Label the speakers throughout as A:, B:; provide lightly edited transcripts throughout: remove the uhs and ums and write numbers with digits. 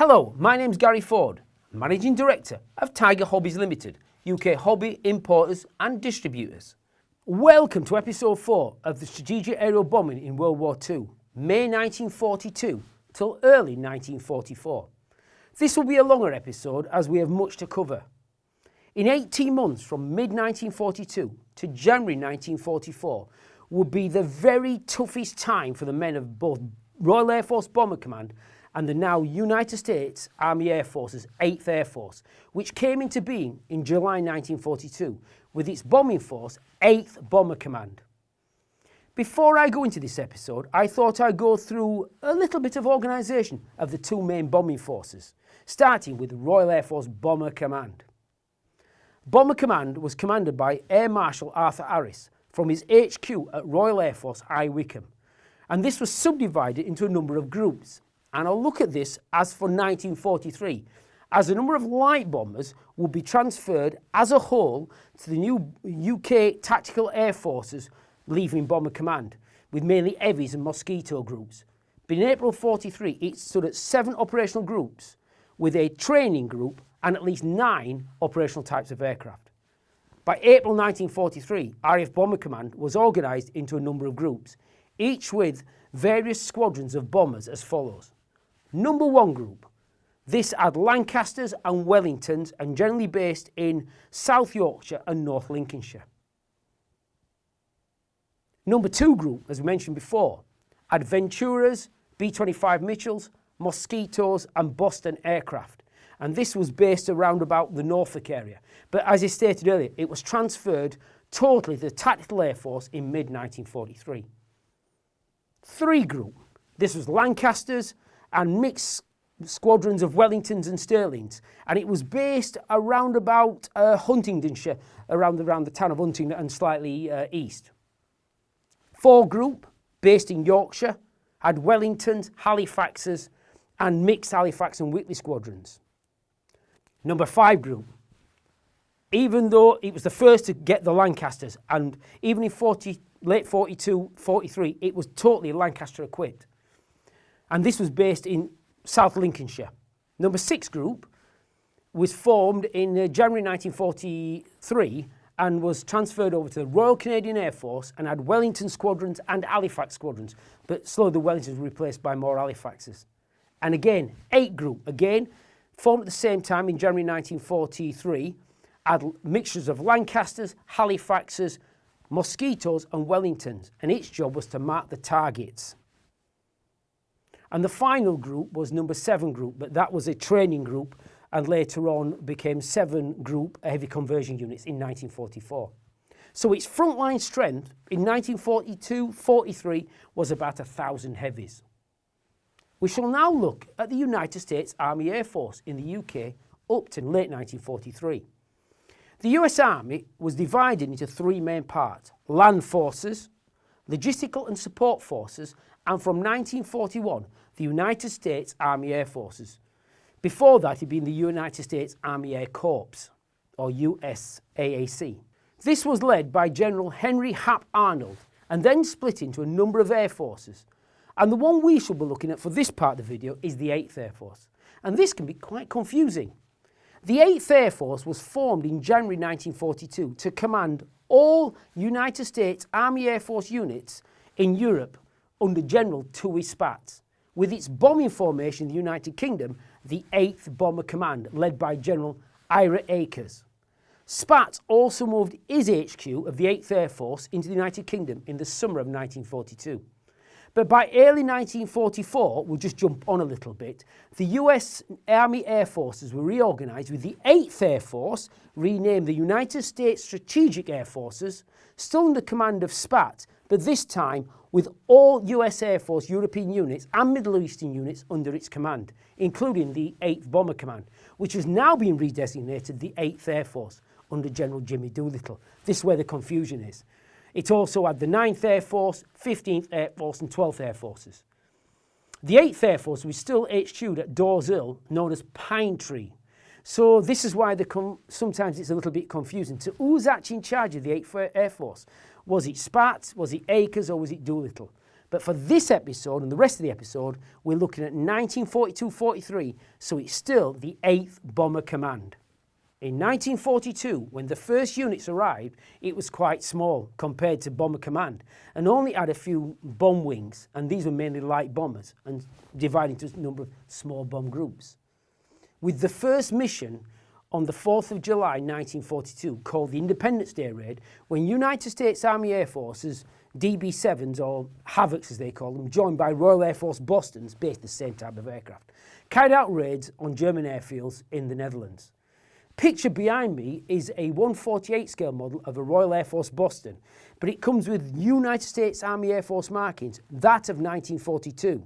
A: Hello, my name's Gary Ford, Managing Director of Tiger Hobbies Limited, UK hobby importers and distributors. Welcome to episode 4 of the strategic aerial bombing in World War II, May 1942 till early 1944. This will be a longer episode as we have much to cover. In 18 months from mid-1942 to January 1944 would be the very toughest time for the men of both Royal Air Force Bomber Command and the now United States Army Air Force's 8th Air Force, which came into being in July 1942 with its bombing force 8th Bomber Command. Before I go into this episode, I thought I'd go through a little bit of organisation of the two main bombing forces, starting with Royal Air Force Bomber Command. Bomber Command was commanded by Air Marshal Arthur Harris from his HQ at Royal Air Force High Wycombe, and this was subdivided into a number of groups. And I'll look at this as for 1943, as a number of light bombers will be transferred as a whole to the new UK Tactical Air Forces leaving Bomber Command, with mainly heavies and Mosquito groups. But in April 43, it stood at 7 operational groups, with a training group and at least 9 operational types of aircraft. By April 1943, RAF Bomber Command was organised into a number of groups, each with various squadrons of bombers as follows. Number 1 group. This had Lancasters and Wellingtons and generally based in South Yorkshire and North Lincolnshire. Number 2 group, as we mentioned before, had Venturas, B-25 Mitchells, Mosquitoes and Boston aircraft. And this was based around about the Norfolk area. But as I stated earlier, it was transferred totally to the Tactical Air Force in mid-1943. 3 group. This was Lancasters and mixed squadrons of Wellingtons and Stirlings, and it was based around about Huntingdonshire, around the town of Huntingdon and slightly east. 4 group, based in Yorkshire, had Wellingtons, Halifaxes and mixed Halifax and Whitley squadrons. Number 5 group, even though it was the first to get the Lancasters, and even in late 42, 43, it was totally Lancaster equipped. And this was based in South Lincolnshire. Number 6 group was formed in January 1943 and was transferred over to the Royal Canadian Air Force and had Wellington squadrons and Halifax squadrons, but slowly the Wellingtons were replaced by more Halifaxes. And again, 8 group, again, formed at the same time in January 1943, had mixtures of Lancasters, Halifaxes, Mosquitoes and Wellingtons, and its job was to mark the targets. And the final group was number 7 group, but that was a training group and later on became 7 group heavy conversion units in 1944. So its frontline strength in 1942-43 was about 1,000 heavies. We shall now look at the United States Army Air Force in the UK up to late 1943. The US Army was divided into 3 main parts: land forces, logistical and support forces, and from 1941, the United States Army Air Forces. Before that, it had been the United States Army Air Corps, or USAAF. This was led by General Henry Hap Arnold, and then split into a number of air forces. And the one we shall be looking at for this part of the video is the 8th Air Force. And this can be quite confusing. The 8th Air Force was formed in January 1942 to command all United States Army Air Force units in Europe under General Toohey Spatz, with its bombing formation in the United Kingdom, the 8th Bomber Command, led by General Ira Akers. Spatz also moved his HQ of the 8th Air Force into the United Kingdom in the summer of 1942. But by early 1944, we'll just jump on a little bit, the US Army Air Forces were reorganised with the 8th Air Force, renamed the United States Strategic Air Forces, still under command of Spatz, but this time with all US Air Force European units and Middle Eastern units under its command, including the 8th Bomber Command, which has now been redesignated the 8th Air Force under General Jimmy Doolittle. This is where the confusion is. It also had the 9th Air Force, 15th Air Force and 12th Air Forces. The 8th Air Force was still HQ'd at Dawes Hill, known as Pine Tree. So this is why sometimes it's a little bit confusing. So who's actually in charge of the 8th Air Force? Was it Spatz, was it Akers or was it Doolittle? But for this episode and the rest of the episode, we're looking at 1942-43, so it's still the 8th Bomber Command. In 1942, when the first units arrived, it was quite small compared to Bomber Command and only had a few bomb wings, and these were mainly light bombers and divided into a number of small bomb groups. With the first mission on the 4th of July 1942, called the Independence Day Raid, when United States Army Air Forces DB-7s, or Havocs as they call them, joined by Royal Air Force Bostons, based the same type of aircraft, carried out raids on German airfields in the Netherlands. Picture behind me is a 1/48 scale model of a Royal Air Force Boston, but it comes with United States Army Air Force markings, that of 1942.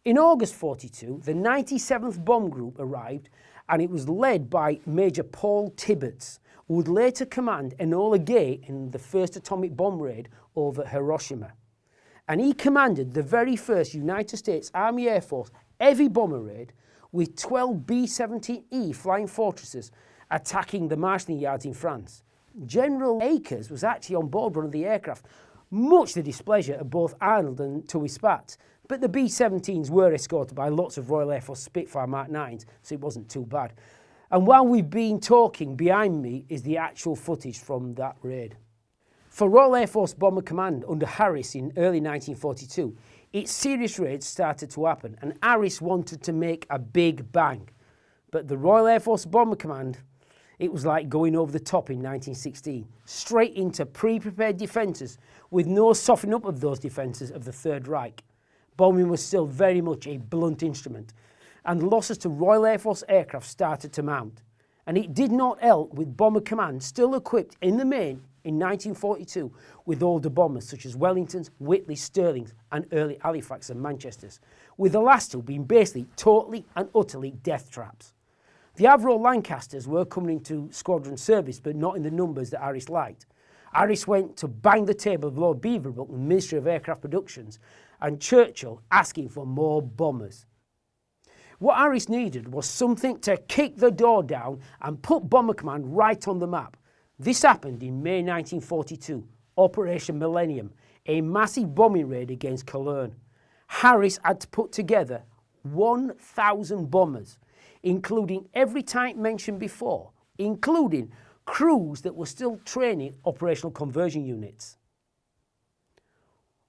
A: In August 42, the 97th Bomb Group arrived, and it was led by Major Paul Tibbets, who would later command Enola Gay in the first atomic bomb raid over Hiroshima. And he commanded the very first United States Army Air Force heavy bomber raid, with 12 B-17E Flying Fortresses attacking the marshalling yards in France. General Akers was actually on board one of the aircraft, much to the displeasure of both Arnold and Tui Spatz, but the B-17s were escorted by lots of Royal Air Force Spitfire Mark 9s, so it wasn't too bad. And while we've been talking, behind me is the actual footage from that raid. For Royal Air Force Bomber Command under Harris in early 1942, its serious raids started to happen, and Harris wanted to make a big bang. But the Royal Air Force Bomber Command, it was like going over the top in 1916, straight into pre-prepared defences with no softening up of those defences of the Third Reich. Bombing was still very much a blunt instrument, and losses to Royal Air Force aircraft started to mount. And it did not help with Bomber Command still equipped in the main in 1942 with older bombers such as Wellingtons, Whitleys, Stirlings and early Halifax and Manchesters, with the last two being basically totally and utterly death traps. The Avro Lancasters were coming into squadron service, but not in the numbers that Harris liked. Harris went to bang the table of Lord Beaverbrook and Ministry of Aircraft Productions, and Churchill asking for more bombers. What Harris needed was something to kick the door down and put Bomber Command right on the map. This happened in May 1942, Operation Millennium, a massive bombing raid against Cologne. Harris had to put together 1,000 bombers, including every type mentioned before, including crews that were still training operational conversion units.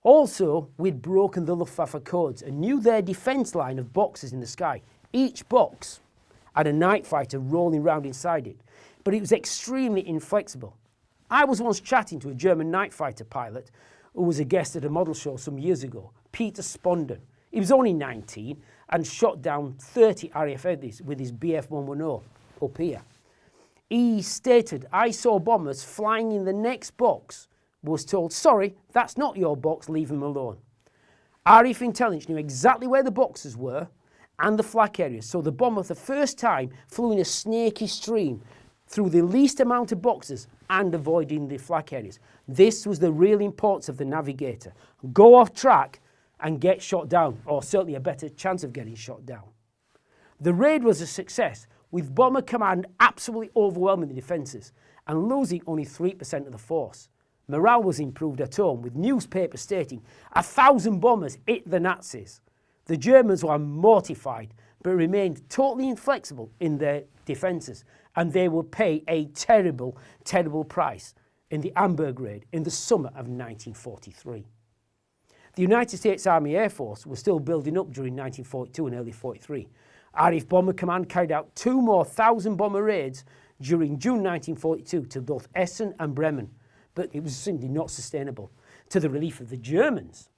A: Also, we'd broken the Luftwaffe codes and knew their defence line of boxes in the sky. Each box had a night fighter rolling round inside it, but it was extremely inflexible. I was once chatting to a German night fighter pilot who was a guest at a model show some years ago, Peter Sponden. He was only 19 and shot down 30 RAF heavies with his Bf 110 up here. He stated, "I saw bombers flying in the next box, was told, sorry, that's not your box, leave them alone." RAF intelligence knew exactly where the boxes were and the flak areas, so the bomber for the first time flew in a snaky stream through the least amount of boxes and avoiding the flak areas. This was the real importance of the navigator. Go off track and get shot down, or certainly a better chance of getting shot down. The raid was a success, with Bomber Command absolutely overwhelming the defences and losing only 3% of the force. Morale was improved at home, with newspapers stating 1,000 bombers hit the Nazis. The Germans were mortified, but remained totally inflexible in their defences, and they would pay a terrible, terrible price in the Hamburg raid in the summer of 1943. The United States Army Air Force was still building up during 1942 and early 43. RAF Bomber Command carried out 2 more 1,000 bomber raids during June 1942 to both Essen and Bremen, but it was simply not sustainable, to the relief of the Germans.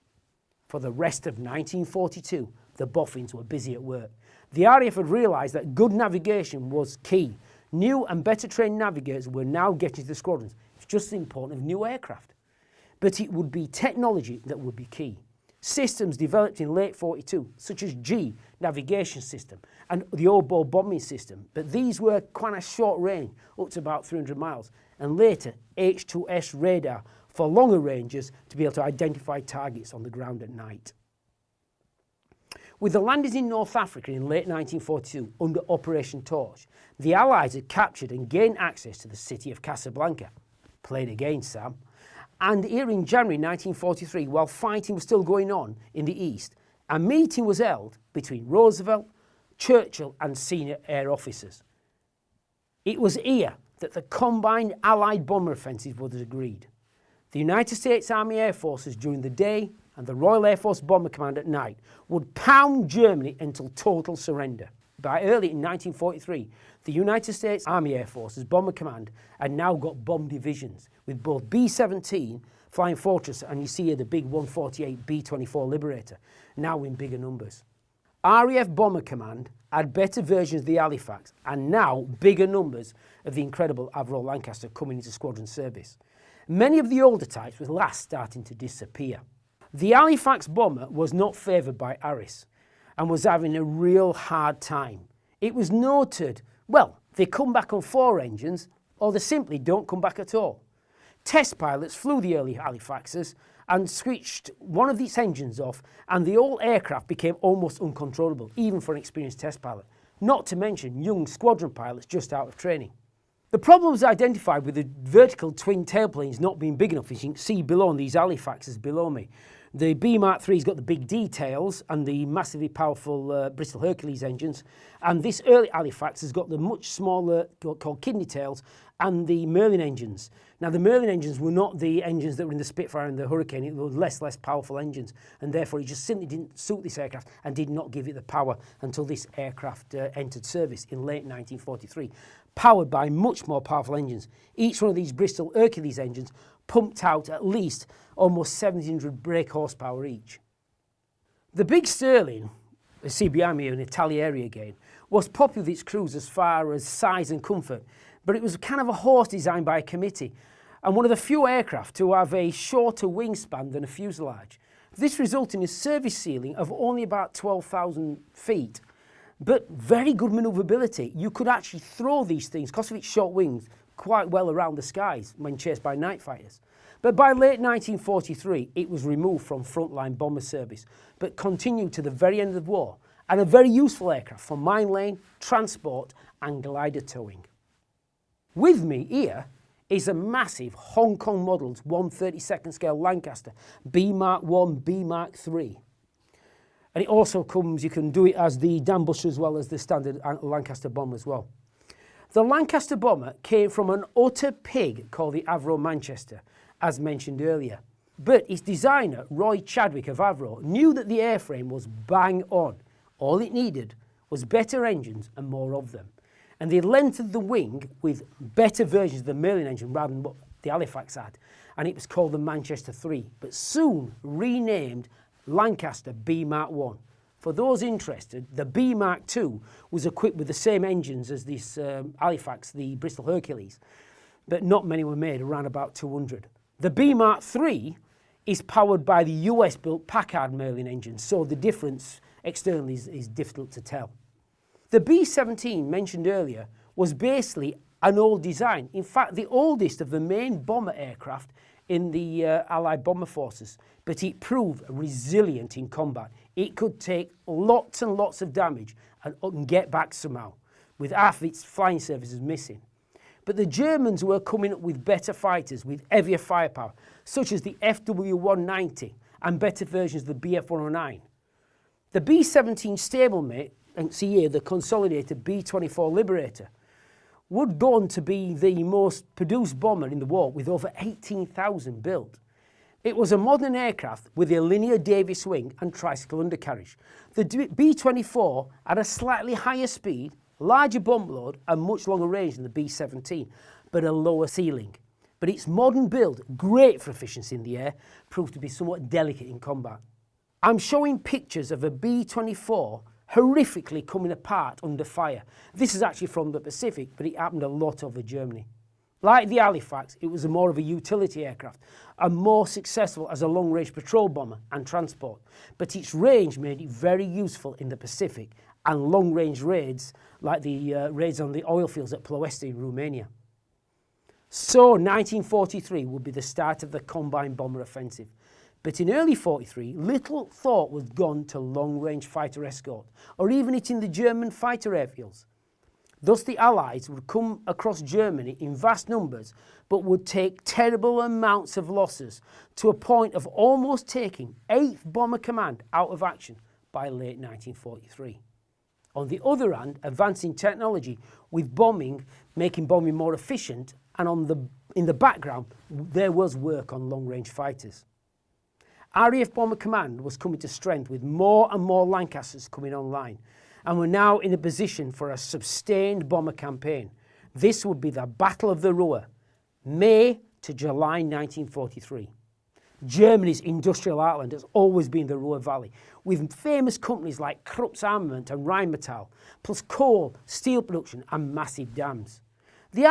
A: For the rest of 1942, the boffins were busy at work. The RAF had realised that good navigation was key. New and better trained navigators were now getting to the squadrons. It's just as important as new aircraft. But it would be technology that would be key. Systems developed in late 42, such as G navigation system and the oboe bombing system, but these were quite a short range, up to about 300 miles, and later H2S radar for longer ranges to be able to identify targets on the ground at night. With the landings in North Africa in late 1942 under Operation Torch, the Allies had captured and gained access to the city of Casablanca. Played again, Sam. And here in January 1943, while fighting was still going on in the east, a meeting was held between Roosevelt, Churchill and senior air officers. It was here that the combined Allied bomber offensive was agreed. The United States Army Air Forces during the day and the Royal Air Force Bomber Command at night would pound Germany until total surrender. By early in 1943, the United States Army Air Forces Bomber Command had now got bomb divisions with both B-17 Flying Fortress and you see here the big 148 B-24 Liberator, now in bigger numbers. RAF Bomber Command had better versions of the Halifax and now bigger numbers of the incredible Avro Lancaster coming into squadron service. Many of the older types were last starting to disappear. The Halifax bomber was not favoured by Harris and was having a real hard time. It was noted, well, they come back on 4 engines or they simply don't come back at all. Test pilots flew the early Halifaxes and switched one of these engines off and the whole aircraft became almost uncontrollable, even for an experienced test pilot, not to mention young squadron pilots just out of training. The problem was identified with the vertical twin tailplanes not being big enough, as you can see below on these Halifaxes below me. The B Mark III's got the big D tails and the massively powerful Bristol Hercules engines, and this early Halifax has got the much smaller, called kidney tails, and the Merlin engines. Now the Merlin engines were not the engines that were in the Spitfire and the Hurricane, it was less powerful engines, and therefore it just simply didn't suit this aircraft and did not give it the power until this aircraft entered service in late 1943, powered by much more powerful engines. Each one of these Bristol Hercules engines pumped out at least almost 1,700 brake horsepower each. The big Sterling, the CBM here in Italieri again, was popular with its crews as far as size and comfort, but it was kind of a horse designed by a committee and one of the few aircraft to have a shorter wingspan than a fuselage. This resulted in a service ceiling of only about 12,000 feet, but very good manoeuvrability. You could actually throw these things, because of its short wings, quite well around the skies when chased by night fighters. But by late 1943, it was removed from frontline bomber service, but continued to the very end of the war, and a very useful aircraft for mine lane, transport and glider towing. With me here is a massive Hong Kong modelled 1/32nd scale Lancaster B Mark I, B Mark III. And it also comes, you can do it as the dam buster as well as the standard Lancaster bomber as well. The Lancaster bomber came from an utter pig called the Avro Manchester, as mentioned earlier. But its designer, Roy Chadwick of Avro, knew that the airframe was bang on. All it needed was better engines and more of them. And they lengthened the wing with better versions of the Merlin engine rather than what the Halifax had. And it was called the Manchester III, but soon renamed Lancaster B Mark I. For those interested, the B Mark II was equipped with the same engines as this Halifax, the Bristol Hercules, but not many were made, around about 200. The B Mark III is powered by the US-built Packard Merlin engine, so the difference externally is difficult to tell. The B-17 mentioned earlier was basically an old design, in fact the oldest of the main bomber aircraft in the Allied bomber forces, but it proved resilient in combat. It could take lots and lots of damage and get back somehow, with half of its flying surfaces missing. But the Germans were coming up with better fighters with heavier firepower, such as the FW-190 and better versions of the BF-109. The B-17 stablemate, and see here the consolidated B-24 Liberator, would go on to be the most produced bomber in the war with over 18,000 built. It was a modern aircraft with a linear Davis wing and tricycle undercarriage. The B-24 had a slightly higher speed, larger bomb load and much longer range than the B-17, but a lower ceiling. But its modern build, great for efficiency in the air, proved to be somewhat delicate in combat. I'm showing pictures of a B-24 horrifically coming apart under fire. This is actually from the Pacific, but it happened a lot over Germany. Like the Halifax, it was more of a utility aircraft and more successful as a long-range patrol bomber and transport, but its range made it very useful in the Pacific and long-range raids like the raids on the oil fields at Ploiești in Romania. So 1943 would be the start of the combined bomber offensive. But in early 43, little thought was gone to long-range fighter escort, or even hitting the German fighter airfields. Thus the Allies would come across Germany in vast numbers, but would take terrible amounts of losses to a point of almost taking 8th Bomber Command out of action by late 1943. On the other hand, advancing technology with bombing, making bombing more efficient, and in the background there was work on long-range fighters. RAF Bomber Command was coming to strength with more and more Lancasters coming online, and were now in a position for a sustained bomber campaign. This would be the Battle of the Ruhr, May to July 1943. Germany's industrial heartland has always been the Ruhr Valley, with famous companies like Krupp's Armament and Rheinmetall, plus coal, steel production and massive dams. The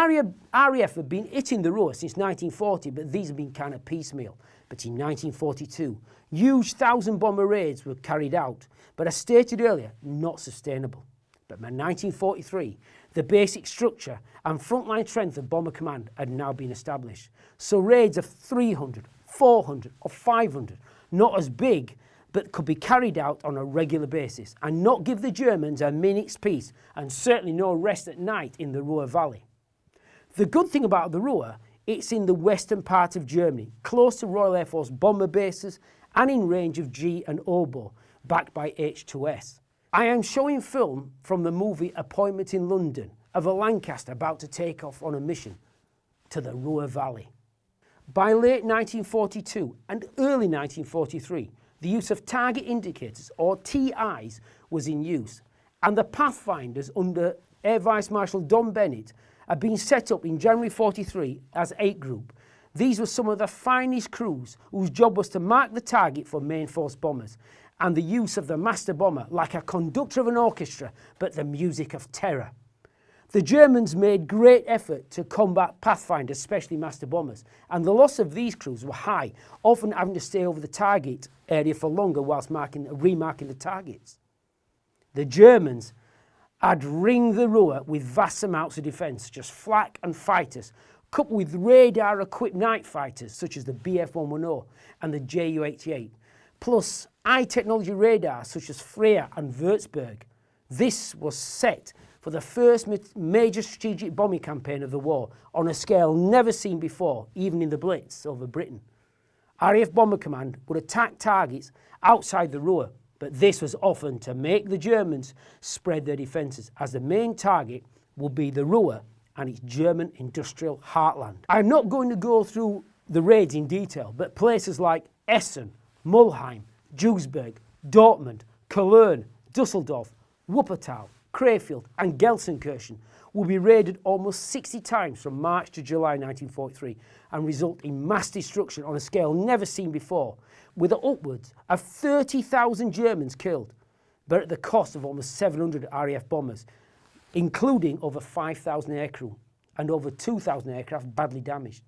A: RAF have been hitting the Ruhr since 1940, but these have been kind of piecemeal. But in 1942, huge 1,000-bomber raids were carried out, but as stated earlier, not sustainable. But by 1943, the basic structure and frontline strength of Bomber Command had now been established. So raids of 300, 400 or 500, not as big, but could be carried out on a regular basis and not give the Germans a minute's peace, and certainly no rest at night in the Ruhr Valley. The good thing about the Ruhr, it's in the western part of Germany, close to Royal Air Force bomber bases and in range of G and Oboe, backed by H2S. I am showing film from the movie Appointment in London of a Lancaster about to take off on a mission to the Ruhr Valley. By late 1942 and early 1943, the use of target indicators, or TIs, was in use, and the Pathfinders under Air Vice Marshal Don Bennett had been set up in January 43 as 8 Group. These were some of the finest crews whose job was to mark the target for main force bombers, and the use of the master bomber like a conductor of an orchestra, but the music of terror. The Germans made great effort to combat Pathfinders, especially master bombers, and the loss of these crews were high, often having to stay over the target area for longer whilst remarking the targets. The Germans had ringed the Ruhr with vast amounts of defence, such as flak and fighters, coupled with radar-equipped night fighters such as the Bf-110 and the Ju-88, plus high-technology radars such as Freya and Würzburg. This was set for the first major strategic bombing campaign of the war on a scale never seen before, even in the Blitz over Britain. RAF Bomber Command would attack targets outside the Ruhr, but this was often to make the Germans spread their defences, as the main target would be the Ruhr and its German industrial heartland. I'm not going to go through the raids in detail, but places like Essen, Mulheim, Duisburg, Dortmund, Cologne, Dusseldorf, Wuppertal, Krefeld and Gelsenkirchen will be raided almost 60 times from March to July 1943 and result in mass destruction on a scale never seen before, with upwards of 30,000 Germans killed, but at the cost of almost 700 RAF bombers, including over 5,000 aircrew and over 2,000 aircraft badly damaged.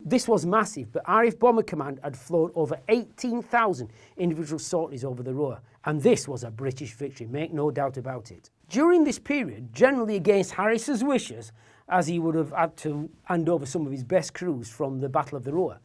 A: This was massive, but RAF Bomber Command had flown over 18,000 individual sorties over the Ruhr, and this was a British victory, make no doubt about it. During this period, generally against Harris's wishes, as he would have had to hand over some of his best crews from the Battle of the Ruhr,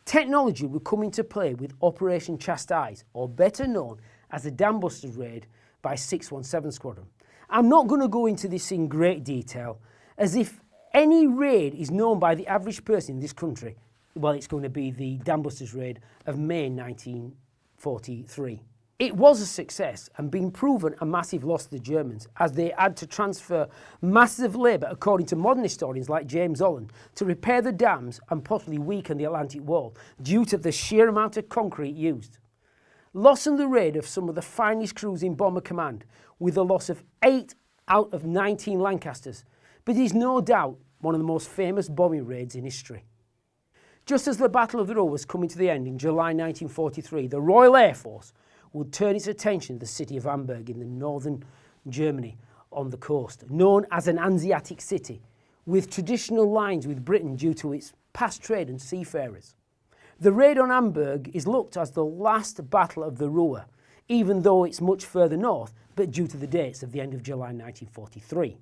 A: technology would come into play with Operation Chastise, or better known as the Dambusters raid by 617 Squadron. I'm not going to go into this in great detail, as if any raid is known by the average person in this country, well, it's going to be the Dambusters raid of May 1943. It was a success and been proven a massive loss to the Germans, as they had to transfer masses of labour, according to modern historians like James Holland, to repair the dams and possibly weaken the Atlantic Wall due to the sheer amount of concrete used. Loss in the raid of some of the finest crews in Bomber Command, with the loss of 8 out of 19 Lancasters, but it is no doubt one of the most famous bombing raids in history. Just as the Battle of the Ruhr was coming to the end in July 1943, the Royal Air Force would turn its attention to the city of Hamburg in the northern Germany on the coast, known as an Hanseatic city, with traditional lines with Britain due to its past trade and seafarers. The raid on Hamburg is looked as the last Battle of the Ruhr, even though it's much further north, but due to the dates of the end of July 1943.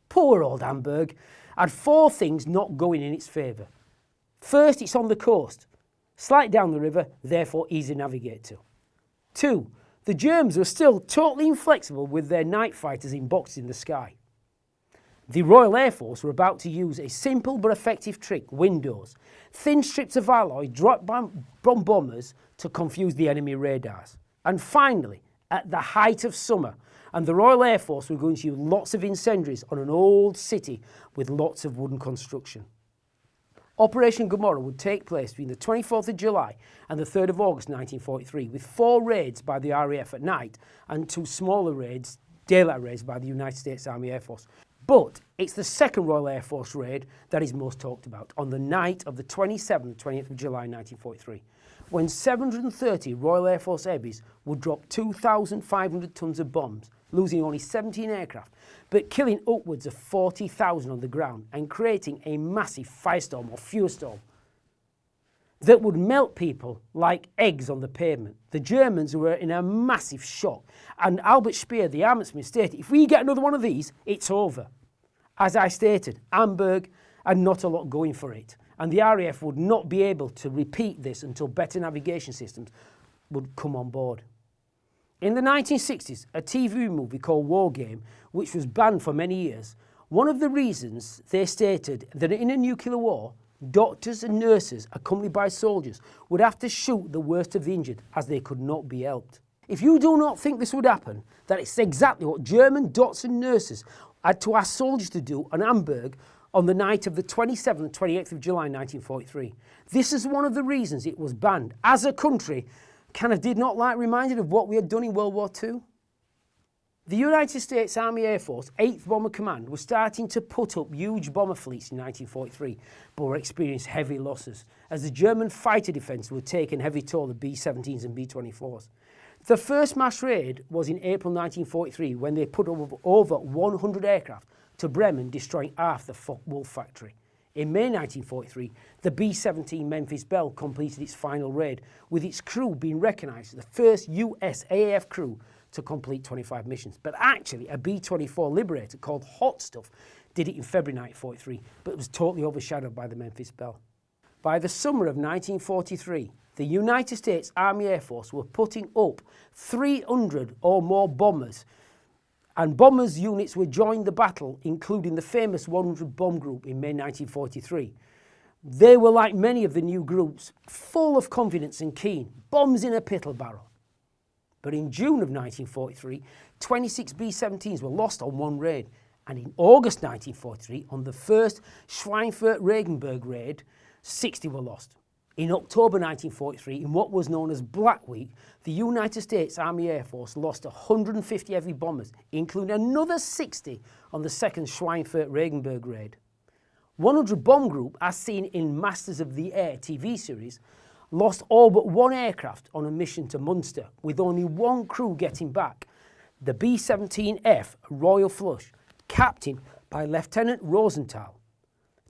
A: Poor old Hamburg had 4 things not going in its favour. First, it's on the coast, slight down the river, therefore easy to navigate to. 2, the Germans were still totally inflexible with their night fighters in boxes in the sky. The Royal Air Force were about to use a simple but effective trick, windows, thin strips of alloy dropped by bombers to confuse the enemy radars. And finally, at the height of summer, and the Royal Air Force were going to use lots of incendiaries on an old city with lots of wooden construction. Operation Gomorrah would take place between the 24th of July and the 3rd of August 1943, with 4 raids by the RAF at night and 2 smaller raids, daylight raids by the United States Army Air Force. But it's the second Royal Air Force raid that is most talked about, on the night of the 27th and 28th of July 1943, when 730 Royal Air Force heavies would drop 2,500 tons of bombs, losing only 17 aircraft, but killing upwards of 40,000 on the ground and creating a massive firestorm or feuerstorm that would melt people like eggs on the pavement. The Germans were in a massive shock, and Albert Speer, the armoursman, stated, if we get another one of these, it's over. As I stated, Hamburg had not a lot going for it, and the RAF would not be able to repeat this until better navigation systems would come on board. In the 1960s, a TV movie called War Game, which was banned for many years, one of the reasons they stated that in a nuclear war, doctors and nurses accompanied by soldiers would have to shoot the worst of the injured as they could not be helped. If you do not think this would happen, that it's exactly what German doctors and nurses had to ask soldiers to do on Hamburg on the night of the 27th and 28th of July 1943. This is one of the reasons it was banned. As a country, kind of did not like reminded of what we had done in World War II. The United States Army Air Force 8th Bomber Command was starting to put up huge bomber fleets in 1943, but were experiencing heavy losses as the German fighter defence were taking heavy toll of B-17s and B-24s. The first mass raid was in April 1943 when they put over 100 aircraft to Bremen, destroying half the Focke-Wulf factory. In May 1943, the B-17 Memphis Belle completed its final raid, with its crew being recognised as the first USAAF crew to complete 25 missions. But actually, a B-24 Liberator called Hot Stuff did it in February 1943, but it was totally overshadowed by the Memphis Belle. By the summer of 1943, the United States Army Air Force were putting up 300 or more bombers, and bombers units were joined the battle, including the famous 100 Bomb Group in May 1943. They were, like many of the new groups, full of confidence and keen, bombs in a pittle barrel. But in June of 1943, 26 B-17s were lost on one raid, and in August 1943, on the first Schweinfurt-Regenburg raid, 60 were lost. In October 1943, in what was known as Black Week, the United States Army Air Force lost 150 heavy bombers, including another 60 on the second Schweinfurt-Regenburg raid. 100 Bomb Group, as seen in Masters of the Air TV series, lost all but 1 aircraft on a mission to Munster, with only 1 crew getting back, the B-17F Royal Flush, captained by Lieutenant Rosenthal.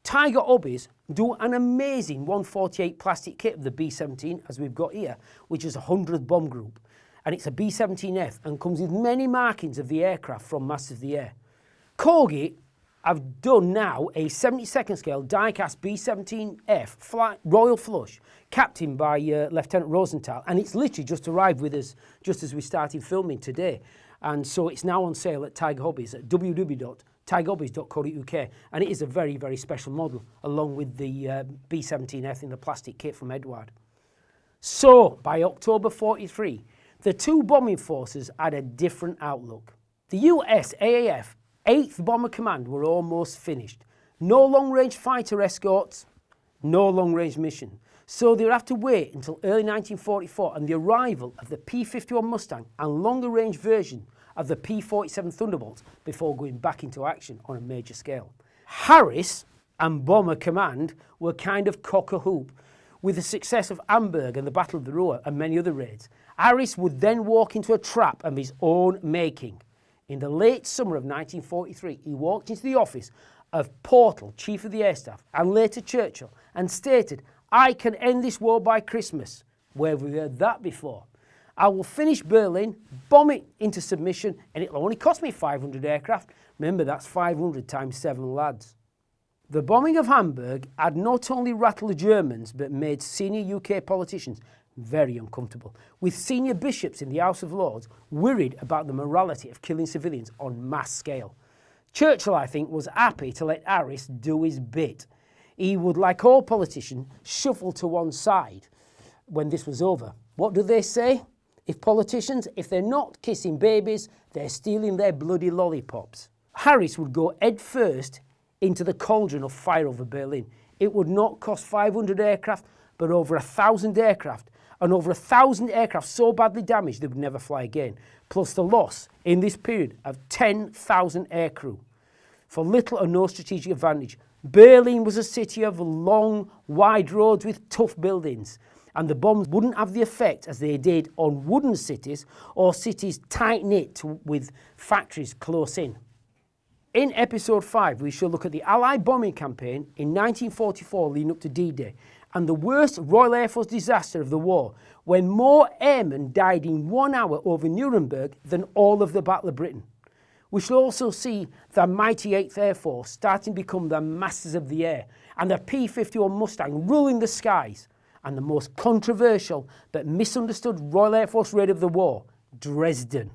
A: Tiger Hobbies do an amazing 148 plastic kit of the B-17, as we've got here, which is a 100th Bomb Group, and it's a B-17F and comes with many markings of the aircraft from Masters of the Air. Colgate have done now a 72nd scale die-cast B-17F Flak Royal Flush, captained by Lieutenant Rosenthal, and it's literally just arrived with us just as we started filming today. And so it's now on sale at Tiger Hobbies at www.tigerhobbies.co.uk, and it is a very, very special model, along with the B-17F in the plastic kit from Edward. So, by October 43, the two bombing forces had a different outlook. The USAAF 8th Bomber Command were almost finished. No long-range fighter escorts, no long-range mission. So they would have to wait until early 1944 and the arrival of the P-51 Mustang and longer-range version of the P-47 Thunderbolts before going back into action on a major scale. Harris and Bomber Command were kind of cock-a-hoop. With the success of Hamburg and the Battle of the Ruhr and many other raids, Harris would then walk into a trap of his own making. In the late summer of 1943, he walked into the office of Portal, Chief of the Air Staff, and later Churchill, and stated, "I can end this war by Christmas." Where have we heard that before? "I will finish Berlin, bomb it into submission, and it'll only cost me 500 aircraft. Remember, that's 500 times 7 lads. The bombing of Hamburg had not only rattled the Germans, but made senior UK politicians very uncomfortable, with senior bishops in the House of Lords worried about the morality of killing civilians on mass scale. Churchill, I think, was happy to let Harris do his bit. He would, like all politicians, shuffle to one side when this was over. What do they say? If politicians, if they're not kissing babies, they're stealing their bloody lollipops. Harris would go head first into the cauldron of fire over Berlin. It would not cost 500 aircraft, but over 1,000 aircraft, and over 1,000 aircraft so badly damaged they would never fly again, plus the loss in this period of 10,000 aircrew. For little or no strategic advantage, Berlin was a city of long, wide roads with tough buildings, and the bombs wouldn't have the effect as they did on wooden cities or cities tight-knit with factories close in. In episode 5, we shall look at the Allied bombing campaign in 1944 leading up to D-Day, and the worst Royal Air Force disaster of the war, when more airmen died in 1 hour over Nuremberg than all of the Battle of Britain. We shall also see the mighty 8th Air Force starting to become the masters of the air, and the P-51 Mustang ruling the skies, and the most controversial but misunderstood Royal Air Force raid of the war, Dresden.